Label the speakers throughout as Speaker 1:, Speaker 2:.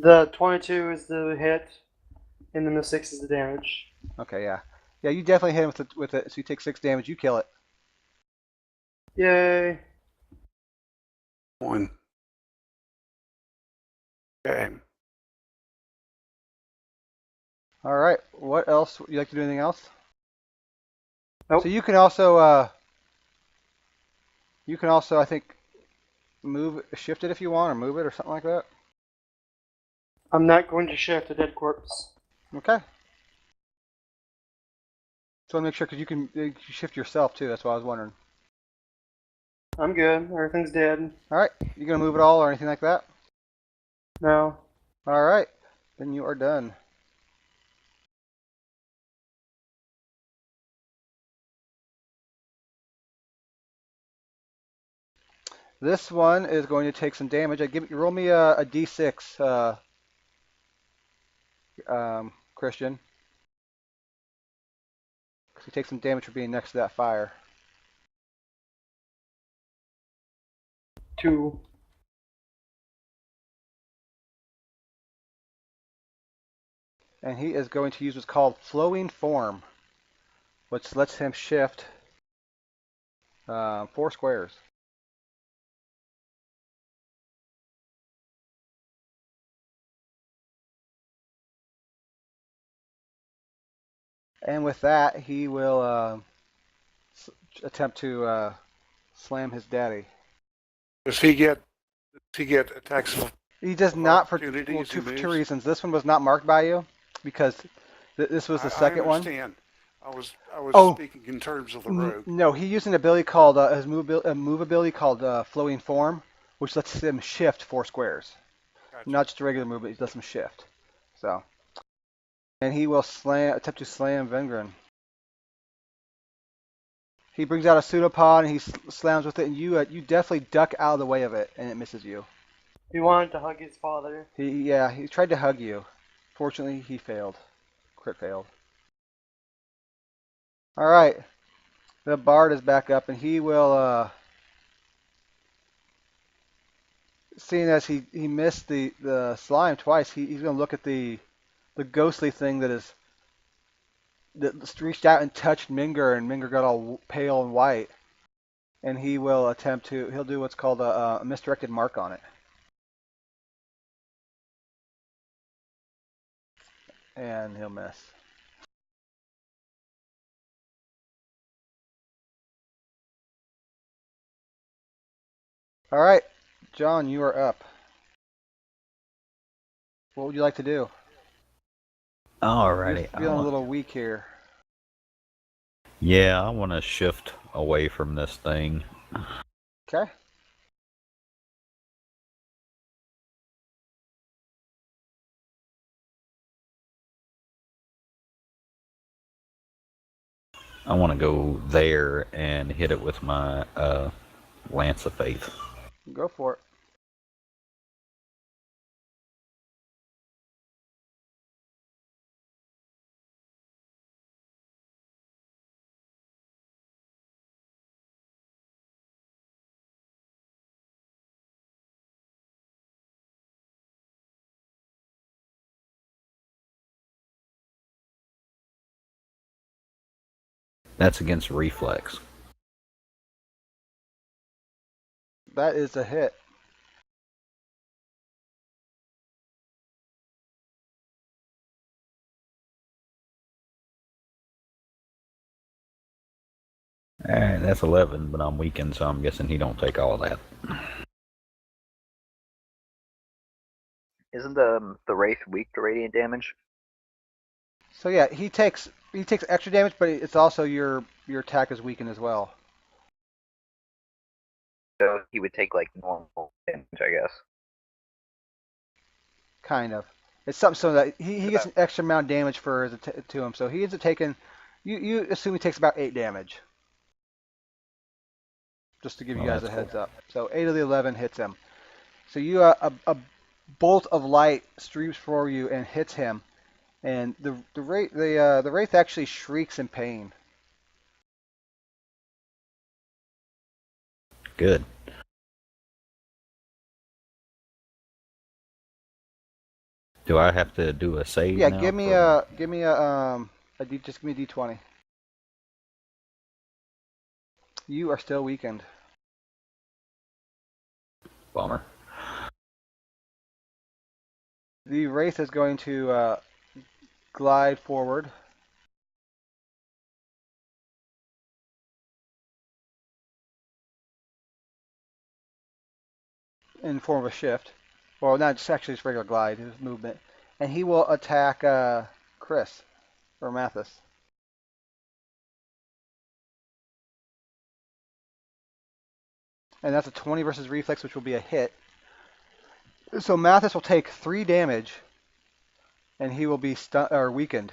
Speaker 1: The 22 is the hit, and then the 6 is the damage.
Speaker 2: Okay, yeah. Yeah, you definitely hit him with it, so you take 6 damage, you kill it.
Speaker 1: Yay.
Speaker 3: One. Okay.
Speaker 2: Alright, what else? Would you like to do anything else? So
Speaker 1: Nope.
Speaker 2: you can also, I think, shift it if you want, or move it, or something like that.
Speaker 1: I'm not going to shift a dead corpse.
Speaker 2: Okay. So I want to make sure, because you can shift yourself too, that's why I was wondering.
Speaker 1: I'm good. Everything's dead.
Speaker 2: Alright, you gonna move it all or anything like that?
Speaker 1: No.
Speaker 2: Alright, then you are done. This one is going to take some damage. Roll me a d6, Christian. Because he takes some damage for being next to that fire.
Speaker 1: 2.
Speaker 2: And he is going to use what's called Flowing Form, which lets him shift 4 squares. And with that, he will attempt to slam his daddy.
Speaker 3: Does he get attacks of
Speaker 2: He does not for
Speaker 3: opportunity as he
Speaker 2: for two
Speaker 3: moves?
Speaker 2: reasons. This one was not marked by you because this was the
Speaker 3: I
Speaker 2: second one.
Speaker 3: understand. I was
Speaker 2: Oh,
Speaker 3: speaking in terms of the rogue.
Speaker 2: no, he used an ability called move ability called Flowing Form, which lets him shift 4 squares.
Speaker 3: Gotcha.
Speaker 2: Not just a regular move, but he lets him shift. So, and he will attempt to slam Vengrin. He brings out a pseudopod and he slams with it, and you definitely duck out of the way of it, and it misses you.
Speaker 1: He wanted to hug his father.
Speaker 2: He tried to hug you. Fortunately, he failed. Crit failed. All right, the bard is back up, and he will, seeing as he missed the slime twice, he's gonna look at the ghostly thing that reached out and touched Minger, and Minger got all pale and white, and he'll do what's called a misdirected mark on it. And he'll miss. All right, John, you are up. What would you like to do? You're
Speaker 4: Alrighty.
Speaker 2: feeling a little weak here.
Speaker 4: Yeah, I want to shift away from this thing.
Speaker 2: Okay.
Speaker 4: I want to go there and hit it with my Lance of Faith.
Speaker 2: Go for it.
Speaker 4: That's against reflex.
Speaker 2: That is a hit.
Speaker 4: Alright, that's 11, but I'm weakened, so I'm guessing he don't take all of that.
Speaker 5: Isn't the Wraith weak to radiant damage?
Speaker 2: So yeah, he takes extra damage, but it's also your attack is weakened as well.
Speaker 5: So he would take like normal damage, I guess.
Speaker 2: Kind of. It's something so that he gets an extra amount of damage to him. So he ends up taking. You assume he takes about 8 damage. Just to give you
Speaker 4: Well,
Speaker 2: guys
Speaker 4: that's
Speaker 2: a
Speaker 4: cool.
Speaker 2: heads up. So 8 of the 11 hits him. So a bolt of light streams for you and hits him, and the wraith actually shrieks in pain.
Speaker 4: Good. Do I have to do a save
Speaker 2: Yeah,
Speaker 4: now?
Speaker 2: give me
Speaker 4: for-
Speaker 2: just give me a D20. You are still weakened.
Speaker 4: Bummer.
Speaker 2: The wraith is going to glide forward. In form of a shift. Well, not just actually just regular glide, his movement. And he will attack Chris or Mathis. And that's a 20 versus reflex, which will be a hit. So Mathis will take 3 damage, and he will be weakened.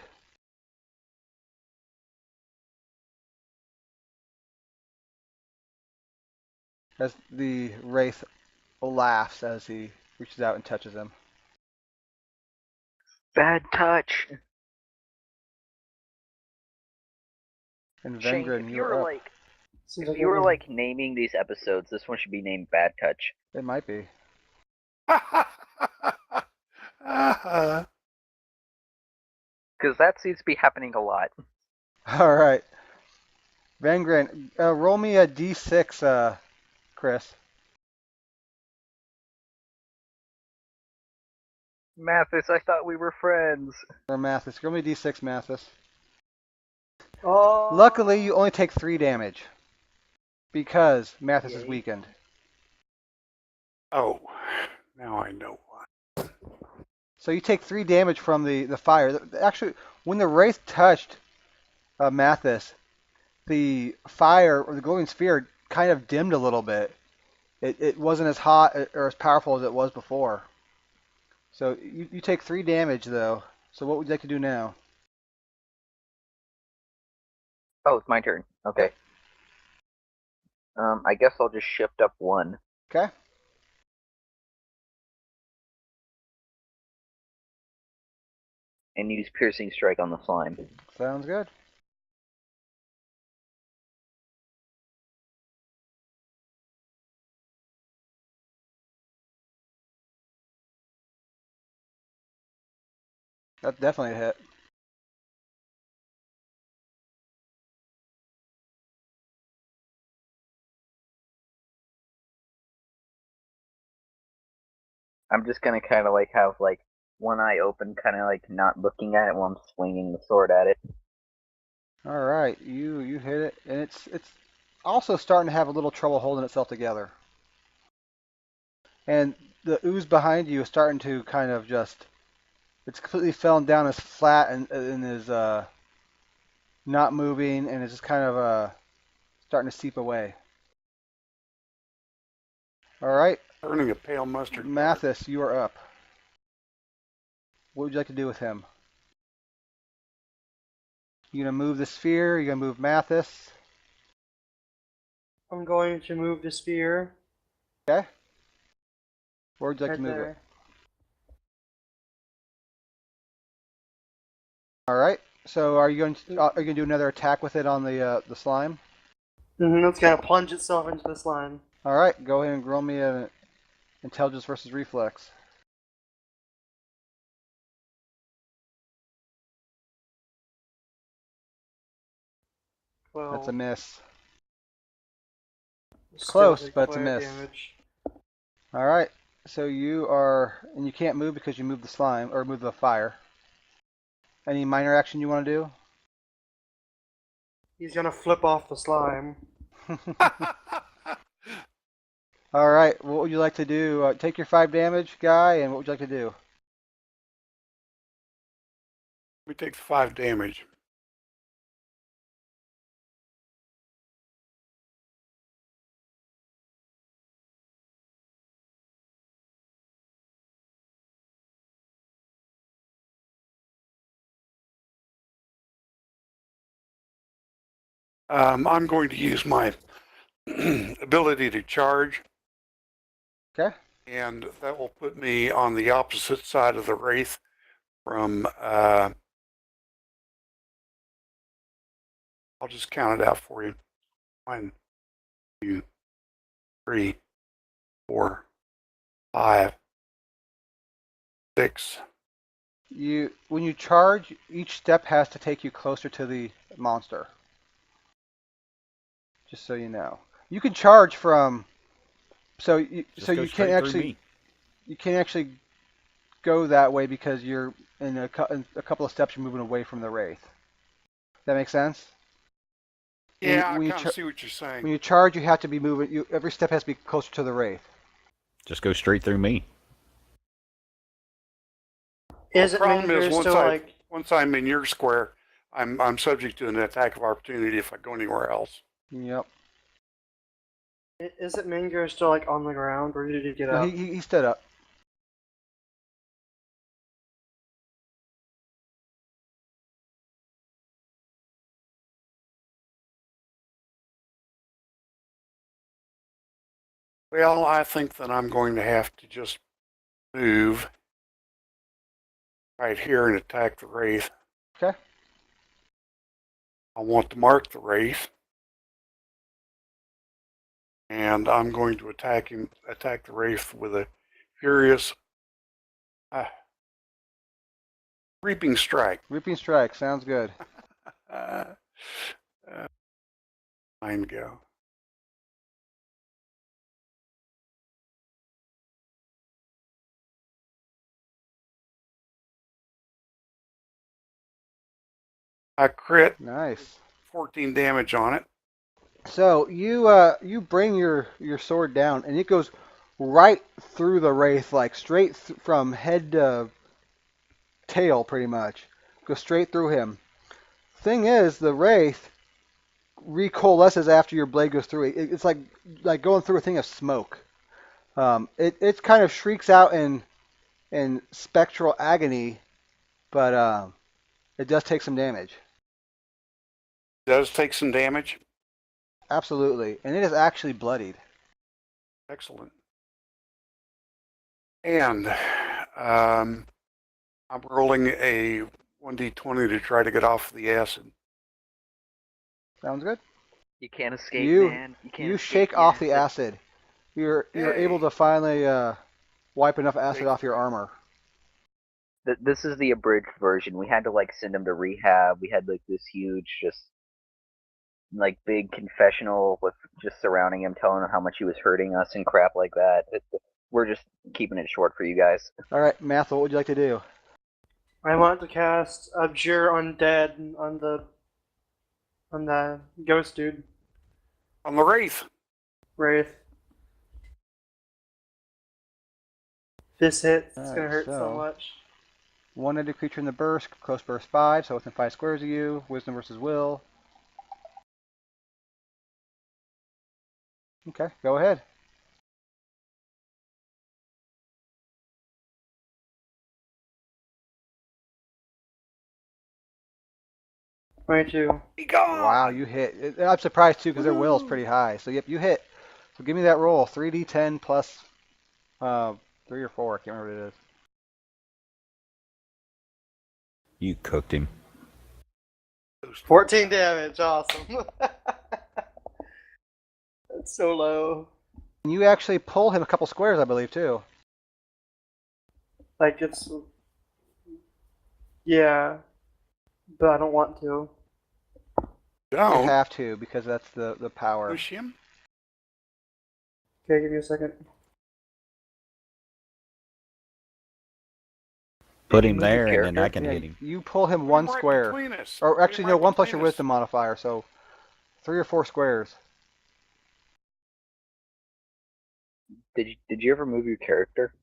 Speaker 2: As the wraith laughs as he reaches out and touches him.
Speaker 5: Bad touch.
Speaker 2: And
Speaker 5: Shane,
Speaker 2: Vengrin,
Speaker 5: if
Speaker 2: you
Speaker 5: you
Speaker 2: are
Speaker 5: were
Speaker 2: up.
Speaker 5: like
Speaker 1: Seems
Speaker 5: if
Speaker 1: like
Speaker 5: you were
Speaker 1: everyone-
Speaker 5: like naming these episodes, this one should be named Bad Touch.
Speaker 2: It might be.
Speaker 5: Because that seems to be happening a lot.
Speaker 2: All right. Vengrin, roll me a d6, Chris.
Speaker 5: Mathis, I thought we were friends.
Speaker 2: Or Mathis. Roll me a d6, Mathis.
Speaker 1: Oh.
Speaker 2: Luckily, you only take 3 damage. Because Mathis is
Speaker 1: Yay.
Speaker 2: weakened.
Speaker 3: Oh, now I know why.
Speaker 2: So you take 3 damage from the fire. Actually, when the wraith touched Mathis, the fire or the glowing sphere kind of dimmed a little bit. It wasn't as hot or as powerful as it was before. So you take 3 damage though. So what would you like to do now?
Speaker 5: Oh, it's my turn. Okay. I guess I'll just shift up 1.
Speaker 2: Okay.
Speaker 5: And use Piercing Strike on the slime.
Speaker 2: Sounds good. That's definitely a hit.
Speaker 5: I'm just gonna kind of like have like one eye open, kind of like not looking at it while I'm swinging the sword at it.
Speaker 2: All right, you hit it, and it's also starting to have a little trouble holding itself together. And the ooze behind you is starting to kind of just, it's completely fallen down as flat and is not moving, and it's just kind of starting to seep away. All right,
Speaker 3: Turning a pale mustard.
Speaker 2: Mathis, you are up. What would you like to do with him? You gonna move the sphere? You gonna move Mathis?
Speaker 1: I'm going to move the spear
Speaker 2: Okay. Where would you like
Speaker 1: right
Speaker 2: to move
Speaker 1: there.
Speaker 2: it? All right. So are you going to do another attack with it on the slime?
Speaker 1: It's gonna plunge itself into the slime.
Speaker 2: All right. Go ahead and roll me an intelligence versus reflex.
Speaker 1: Well,
Speaker 2: That's a miss.
Speaker 1: still
Speaker 2: Close,
Speaker 1: take
Speaker 2: but it's a
Speaker 1: fire
Speaker 2: miss.
Speaker 1: damage.
Speaker 2: All right. So you are, and you can't move because you moved the slime or moved the fire. Any minor action you want to
Speaker 1: He's gonna flip off the slime.
Speaker 2: do? All right. What would you like to do? Take your 5 damage, guy, and what would you like to do?
Speaker 3: We take 5 damage. I'm going to use my ability to charge,
Speaker 2: Okay.
Speaker 3: and that will put me on the opposite side of the wraith from, I'll just count it out for you. 1, 2, 3, 4, 5, 6,
Speaker 2: When you charge, each step has to take you closer to the monster. Just so you know, you can charge from.
Speaker 4: Just
Speaker 2: So
Speaker 4: go
Speaker 2: you can't
Speaker 4: straight through
Speaker 2: actually
Speaker 4: me.
Speaker 2: you can't actually go that way because you're in a couple of steps. You're moving away from the wraith. That makes sense.
Speaker 3: Yeah, I
Speaker 2: When you
Speaker 3: kind of see what you're saying.
Speaker 2: when you charge, you have to be moving. Every step has to be closer to the wraith.
Speaker 4: Just go straight through me.
Speaker 1: Is it
Speaker 3: Problem is,
Speaker 1: Minger still like?
Speaker 3: once I'm in your square, I'm subject to an attack of opportunity if I go anywhere else.
Speaker 2: Yep.
Speaker 1: Is it Minger still like on the ground, or did he get
Speaker 2: No,
Speaker 1: up?
Speaker 2: he stood up.
Speaker 3: Well, I think that I'm going to have to just move right here and attack the wraith.
Speaker 2: Okay.
Speaker 3: I want to mark the wraith, and I'm going to attack the wraith with a furious reaping strike.
Speaker 2: Reaping strike sounds good.
Speaker 3: Uh, Mind go. I crit
Speaker 2: Nice.
Speaker 3: 14 damage on it.
Speaker 2: So you bring your sword down, and it goes right through the wraith, like straight from head to tail, pretty much. Goes straight through him. Thing is, the wraith recoalesces after your blade goes through it. It's like going through a thing of smoke. It kind of shrieks out in spectral agony, but it does take some damage.
Speaker 3: Does take some damage.
Speaker 2: Absolutely, and it is actually bloodied.
Speaker 3: Excellent. And I'm rolling a 1d20 to try to get off the acid.
Speaker 2: Sounds good.
Speaker 5: You can't escape,
Speaker 2: You-
Speaker 5: man. You can't
Speaker 2: You
Speaker 5: escape
Speaker 2: shake off the acid. You're
Speaker 3: Yay.
Speaker 2: able to finally wipe enough acid
Speaker 3: Shake.
Speaker 2: off your armor.
Speaker 5: This is the abridged version. We had to like send him to rehab. We had like this huge, just like big confessional with just surrounding him, telling him how much he was hurting us and crap like that. We're just keeping it short for you guys.
Speaker 2: All right, Math, what would you like to do?
Speaker 1: I want to cast Abjure Undead on the ghost dude,
Speaker 3: On the wraith.
Speaker 1: wraith. This hit, it's gonna
Speaker 2: Alright,
Speaker 1: hurt so
Speaker 2: so-
Speaker 1: much.
Speaker 2: One-ended creature in the burst, close burst 5, so within 5 squares of you. Wisdom versus will. Okay, go ahead.
Speaker 1: $22.
Speaker 3: Be gone.
Speaker 2: Wow, you hit. I'm surprised too because their will is pretty high. So yep, you hit. So give me that roll. 3d10 plus 3 or 4. I can't remember what it is.
Speaker 4: You cooked him.
Speaker 1: 14 damage, awesome. That's so low.
Speaker 2: And you actually pull him a couple squares, I believe, too.
Speaker 1: Like it's, yeah, but I don't want to.
Speaker 2: You
Speaker 3: Don't
Speaker 2: have to because that's the power.
Speaker 3: push him.
Speaker 1: Okay, give me a second.
Speaker 4: Put him
Speaker 5: Move
Speaker 4: there,
Speaker 5: your
Speaker 4: and then I
Speaker 5: character?
Speaker 4: can
Speaker 2: Yeah,
Speaker 4: hit him.
Speaker 2: you pull him
Speaker 3: Put
Speaker 2: one
Speaker 3: him right
Speaker 2: square.
Speaker 3: between us.
Speaker 2: Or
Speaker 3: Put
Speaker 2: actually,
Speaker 3: him
Speaker 2: no,
Speaker 3: right
Speaker 2: 1 plus
Speaker 3: between
Speaker 2: your
Speaker 3: us.
Speaker 2: wisdom modifier, so 3 or 4 squares.
Speaker 5: Did you ever move your character?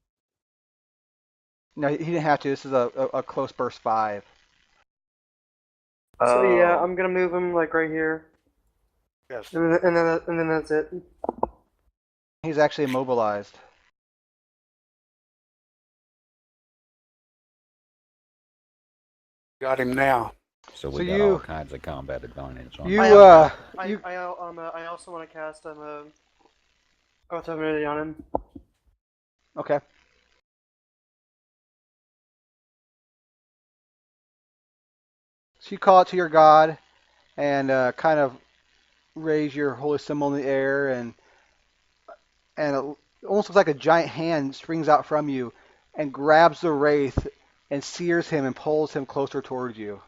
Speaker 2: No, he didn't have to. This is a close burst 5.
Speaker 1: So yeah,
Speaker 5: Oh.
Speaker 1: I'm gonna move him like right here,
Speaker 3: Yes.
Speaker 1: and then that's it.
Speaker 2: He's actually immobilized.
Speaker 3: Got him now.
Speaker 4: So
Speaker 2: So
Speaker 4: we got
Speaker 2: you-
Speaker 4: all kinds of combat advantage on
Speaker 2: You,
Speaker 4: that.
Speaker 2: you
Speaker 1: I also want to cast Oath of Immunity on him.
Speaker 2: okay. So you call it to your god and kind of raise your holy symbol in the air, and it almost looks like a giant hand springs out from you and grabs the wraith and sears him and pulls him closer towards you.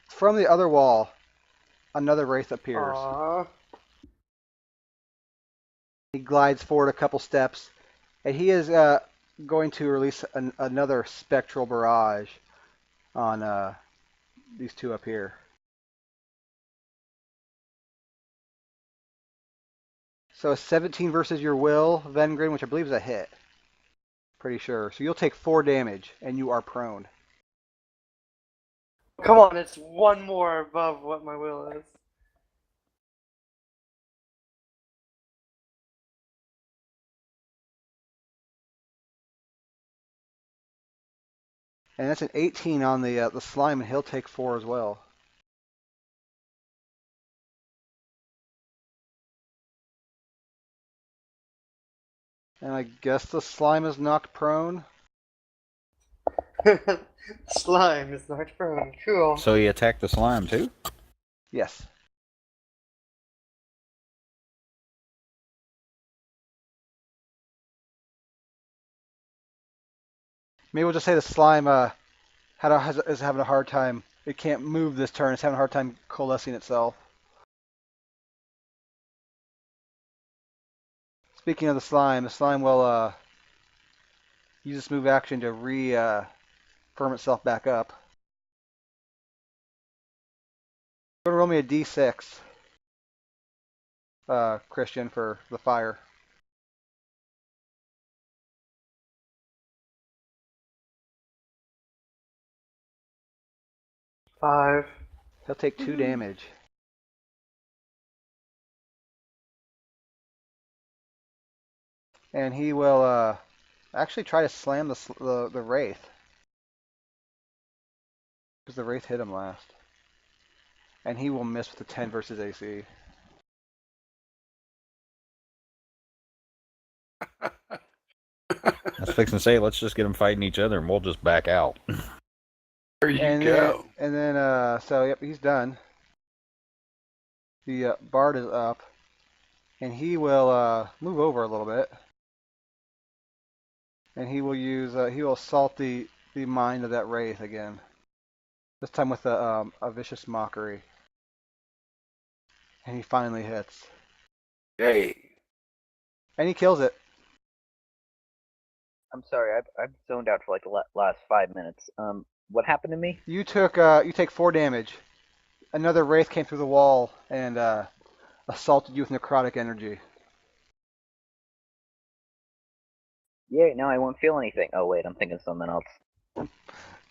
Speaker 2: From the other wall, another wraith appears.
Speaker 1: Aww.
Speaker 2: He glides forward a couple steps, and he is going to release another spectral barrage on these two up here. So a 17 versus your will, Vengrin, which I believe is a hit. Pretty sure. So you'll take 4 damage, and you are prone.
Speaker 1: Come on, it's one more above what my will is.
Speaker 2: And that's an 18 on the slime, and he'll take 4 as well. And I guess the slime is knocked prone.
Speaker 1: Slime is knocked prone. Cool.
Speaker 4: So he attacked the slime too?
Speaker 2: Yes. Maybe we'll just say the slime is having a hard time. It can't move this turn. It's having a hard time coalescing itself. Speaking of the slime will use this move action to firm itself back up. Go to roll me a d6, Christian, for the fire.
Speaker 1: Five.
Speaker 2: He'll take 2 damage. And he will actually try to slam the wraith, because the wraith hit him last. And he will miss with the 10 versus AC.
Speaker 4: I was fixing to say, let's just get them fighting each other and we'll just back out.
Speaker 3: There you
Speaker 2: And
Speaker 3: go.
Speaker 2: so yep, he's done. The bard is up, and he will move over a little bit, and he will assault the mind of that wraith again. This time with a vicious mockery, and he finally hits,
Speaker 3: Yay.
Speaker 2: and he kills it.
Speaker 5: I'm sorry, I've zoned out for like the last 5 minutes. What happened to me?
Speaker 2: You take 4 damage. Another wraith came through the wall and assaulted you with necrotic energy.
Speaker 5: Yay, now I won't feel anything. Oh wait, I'm thinking of something else.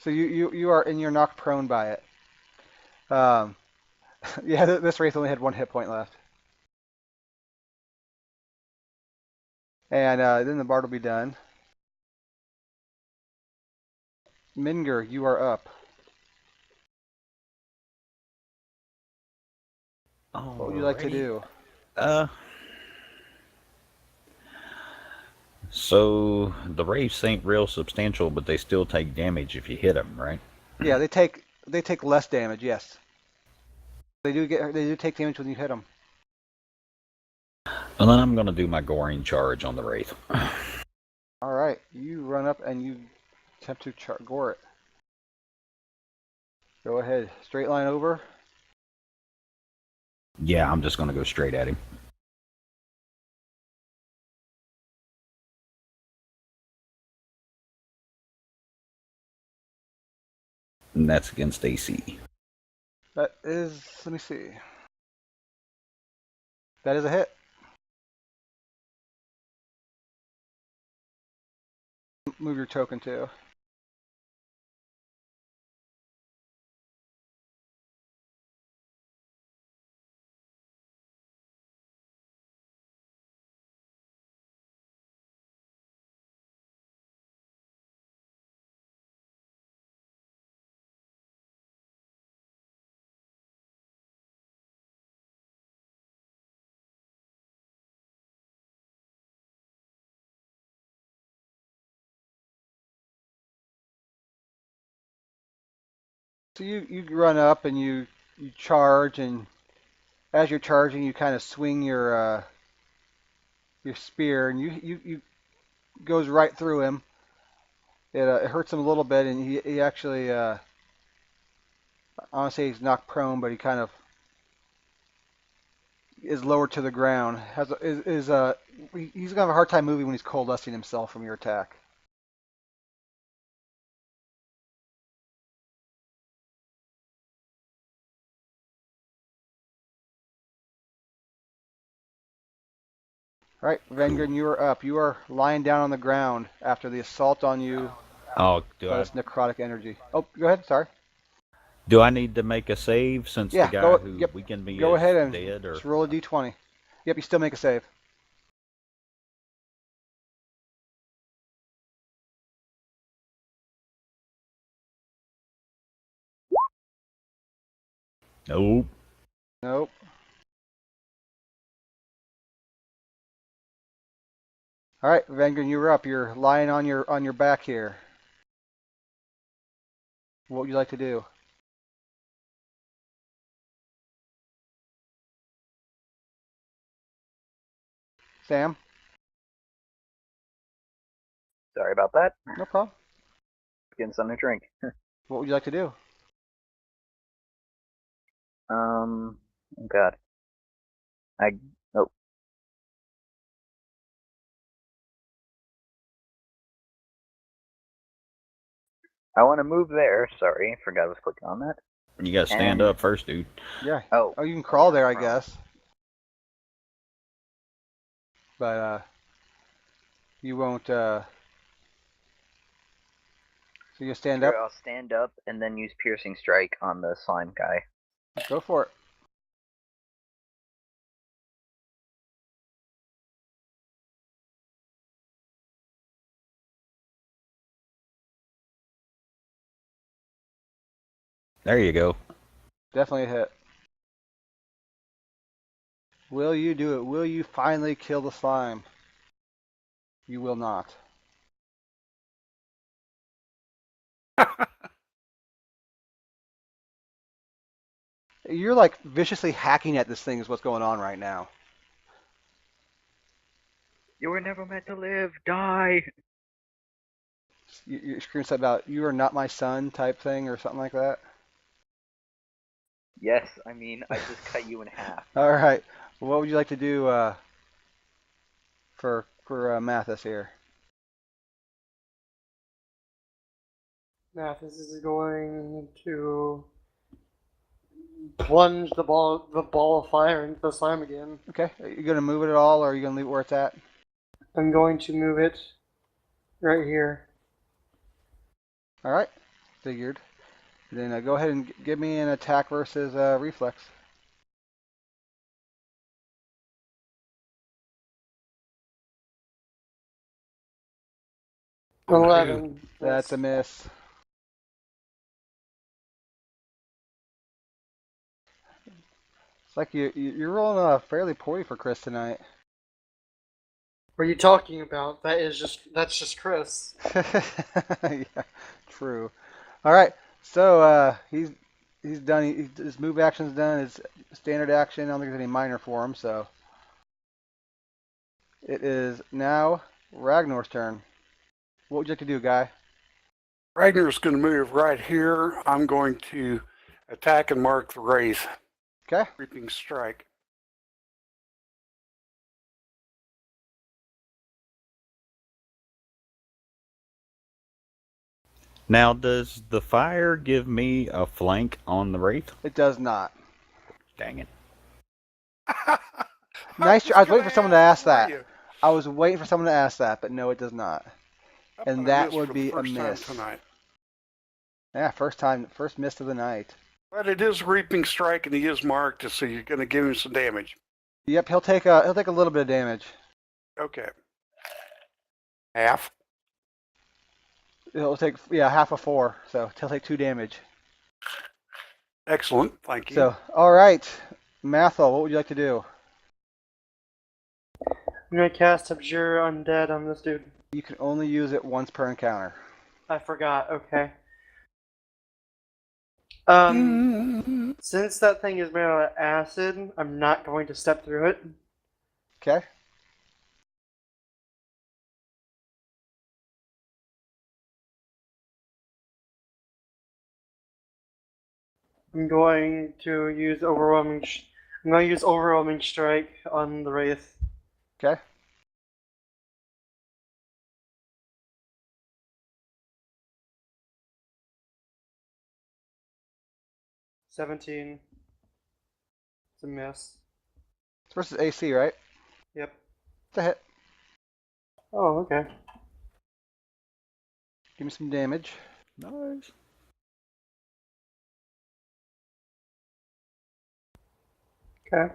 Speaker 2: So you're knocked prone by it. Yeah, this wraith only had 1 hit point left. And then the bard will be done. Minger, you are up. What would you like to do?
Speaker 4: So the wraiths ain't real substantial, but they still take damage if you hit them, right?
Speaker 2: Yeah, they take less damage. Yes, they do take damage when you hit them.
Speaker 4: And then I'm gonna do my goring charge on the wraith.
Speaker 2: All right, you run up and you attempt to gore it. Go ahead, straight line over.
Speaker 4: Yeah, I'm just gonna go straight at him. And that's against AC.
Speaker 2: That is, let me see. That is a hit. Move your token too. So you run up and you charge, and as you're charging, you kind of swing your spear, and you goes right through him. It hurts him a little bit, and he actually I want to say he's knocked prone, but he kind of is lowered to the ground. He's gonna have a hard time moving when he's coalescing himself from your attack. All right, Vengren, you are up. You are lying down on the ground after the assault on you
Speaker 4: Oh,
Speaker 2: by this necrotic energy. Oh, go ahead. Sorry.
Speaker 4: do I need to make a save since
Speaker 2: Yeah,
Speaker 4: the guy
Speaker 2: go-
Speaker 4: who
Speaker 2: yep,
Speaker 4: weakened me
Speaker 2: Go
Speaker 4: is
Speaker 2: ahead and
Speaker 4: dead? Or
Speaker 2: just roll a d20. Yep, you still make a save.
Speaker 4: nope.
Speaker 2: Nope. All right, Vengren, you're up. You're lying on your back here. What would you like to do? Sam?
Speaker 5: Sorry about that.
Speaker 2: No problem.
Speaker 5: Getting something to drink.
Speaker 2: What would you like to do?
Speaker 5: Oh God. Oh, I want to move there. Sorry, forgot I was clicking on that.
Speaker 4: You gotta stand
Speaker 5: And-
Speaker 4: up first, dude.
Speaker 2: Yeah.
Speaker 5: Oh,
Speaker 2: Oh, you can crawl there, I
Speaker 5: Crawl.
Speaker 2: guess. But you won't. So you stand up.
Speaker 5: Sure, I'll stand up and then use piercing strike on the slime guy.
Speaker 2: Go for it.
Speaker 4: There you go.
Speaker 2: Definitely a hit. Will you do it? Will you finally kill the slime? You will not. You're like viciously hacking at this thing is what's going on right now.
Speaker 5: You were never meant to live. Die.
Speaker 2: You scream something about "you are not my son" type thing or something like that.
Speaker 5: Yes, I mean I just cut you in half.
Speaker 2: All right. What would you like to do for Mathis here?
Speaker 1: Mathis is going to plunge the ball of fire into the slime again.
Speaker 2: Okay. Are you gonna move it at all, or are you gonna leave it where it's at?
Speaker 1: I'm going to move it right here.
Speaker 2: All right. Figured. Then go ahead and give me an attack versus reflex.
Speaker 3: Oh,
Speaker 1: 11.
Speaker 2: That's a miss. It's like you're rolling fairly poorly for Chris tonight.
Speaker 1: What are you talking about? That's just Chris.
Speaker 2: Yeah, true. All right, so he's done. His move action's done. His standard action. I don't think there's any minor for him. So it is now Ragnar's turn. What would you like to do, guy?
Speaker 3: Ragnar's going to move right here. I'm going to attack and mark the wraith.
Speaker 2: Okay.
Speaker 3: Reaping strike.
Speaker 4: Now, does the fire give me a flank on the wraith?
Speaker 2: It does not.
Speaker 4: Dang it.
Speaker 2: Nice. I was waiting for someone to ask that.
Speaker 3: You.
Speaker 2: I was waiting for someone to ask that, but no, it does not.
Speaker 3: How
Speaker 2: And
Speaker 3: about
Speaker 2: that
Speaker 3: this
Speaker 2: would
Speaker 3: for
Speaker 2: be
Speaker 3: the
Speaker 2: a
Speaker 3: first time
Speaker 2: miss.
Speaker 3: tonight?
Speaker 2: Yeah, first miss of the night.
Speaker 3: But it is reaping strike, and he is marked, so you're going to give him some damage.
Speaker 2: Yep, he'll take a little bit of damage.
Speaker 3: Okay. Half.
Speaker 2: He'll take half of 4, so he'll take 2 damage.
Speaker 3: Excellent. Thank you.
Speaker 2: So, all right, Mathel, what would you like to do?
Speaker 1: I'm gonna cast Abjure Undead on this dude.
Speaker 2: You can only use it once per encounter.
Speaker 1: I forgot. Okay. Since that thing is made out of acid, I'm not going to step through it.
Speaker 2: Okay.
Speaker 1: I'm going to use overwhelming. I'm going to use overwhelming strike on the wraith.
Speaker 2: Okay.
Speaker 1: $17. It's a miss.
Speaker 2: It's versus AC, right?
Speaker 1: Yep.
Speaker 2: It's a hit.
Speaker 1: Oh, okay.
Speaker 2: Give me some damage.
Speaker 4: Nice.
Speaker 1: Okay.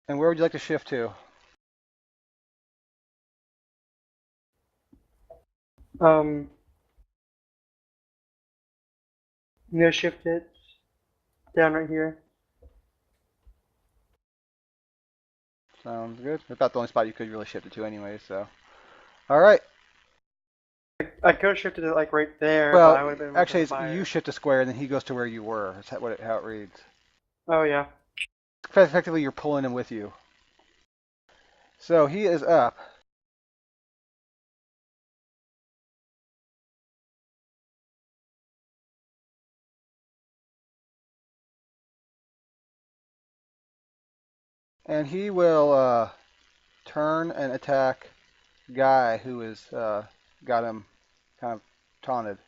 Speaker 2: And where would you like to shift to?
Speaker 1: I'm gonna shift it down right here.
Speaker 2: Sounds good. About the only spot you could really shift it to anyway, so. All right.
Speaker 1: I could have shifted it like right there, but I would have
Speaker 2: Well,
Speaker 1: been
Speaker 2: actually,
Speaker 1: within fire.
Speaker 2: you shift a square, and then he goes to where you were. That's how it reads.
Speaker 1: Oh yeah.
Speaker 2: Effectively, you're pulling him with you. So he is up. And he will turn and attack Guy, who is got him kind of taunted.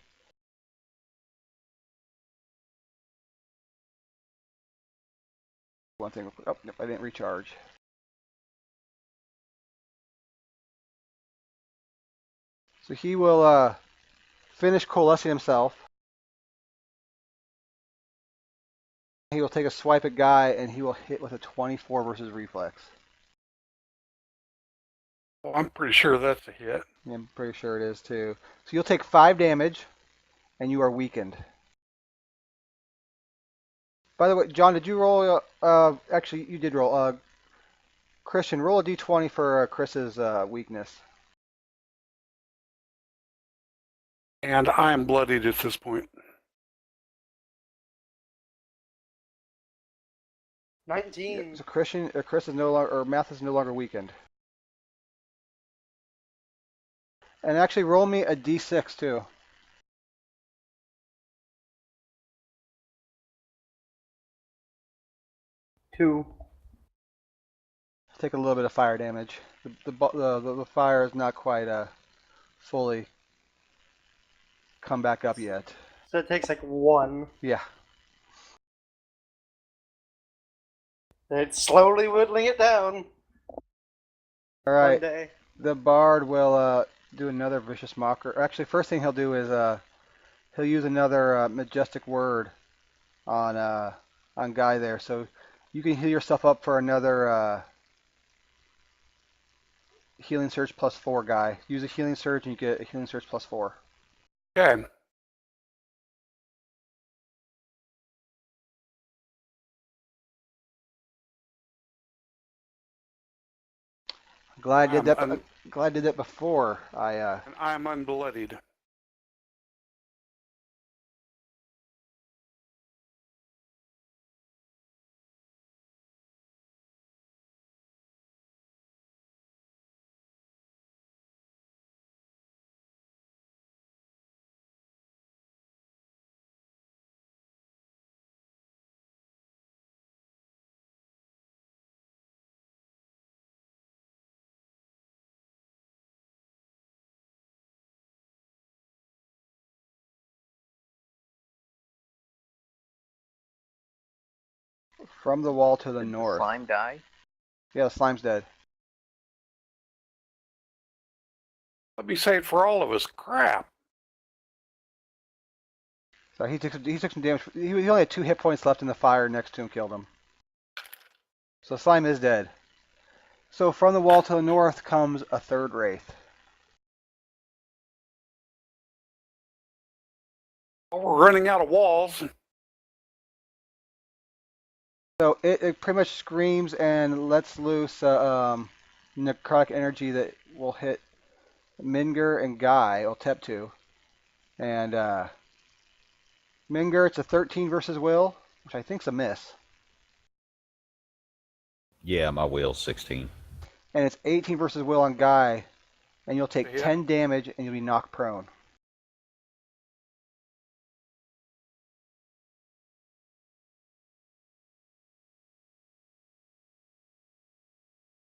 Speaker 2: One thing. Oh, nope, I didn't recharge. So he will finish coalescing himself. He will take a swipe at Guy, and he will hit with a 24 versus reflex.
Speaker 3: Well, I'm pretty sure that's a hit.
Speaker 2: Yeah, I'm pretty sure it is too. So you'll take 5 damage, and you are weakened. By the way, John, did you roll? Actually, you did roll. Christian, roll a d20 for Chris's weakness.
Speaker 3: And I am bloodied at this point.
Speaker 1: 19.
Speaker 2: So Chris is no longer, or Math is no longer weakened. And actually, roll me a d6 too.
Speaker 1: Two.
Speaker 2: Take a little bit of fire damage. The fire is not quite fully come back up yet.
Speaker 1: So it takes like 1.
Speaker 2: Yeah.
Speaker 1: It's slowly whittling it down.
Speaker 2: All right.
Speaker 1: One day.
Speaker 2: The bard will do another vicious mocker. Actually, first thing he'll do is he'll use another majestic word on Guy there. So you can heal yourself up for another healing surge plus 4, Guy. Use a healing surge and you get a healing surge plus 4.
Speaker 3: Okay.
Speaker 2: Glad I did that. Glad I did that before I.
Speaker 3: And I'm unbloodied.
Speaker 2: From the wall to the
Speaker 5: Did
Speaker 2: north.
Speaker 5: the slime die?
Speaker 2: Yeah, the slime's dead.
Speaker 3: Let me say it for all of us. Crap.
Speaker 2: So he took some damage. He only had 2 hit points left, and the fire next to him killed him. So slime is dead. So from the wall to the north comes a third wraith.
Speaker 3: Oh, we're running out of walls.
Speaker 2: So it pretty much screams and lets loose necrotic energy that will hit Minger and Guy, Oteptu. And Minger, it's a 13 versus Will, which I think's a miss.
Speaker 4: Yeah, my will's 16.
Speaker 2: And it's 18 versus Will on Guy, and you'll take
Speaker 3: Yeah.
Speaker 2: 10 damage and you'll be knocked prone.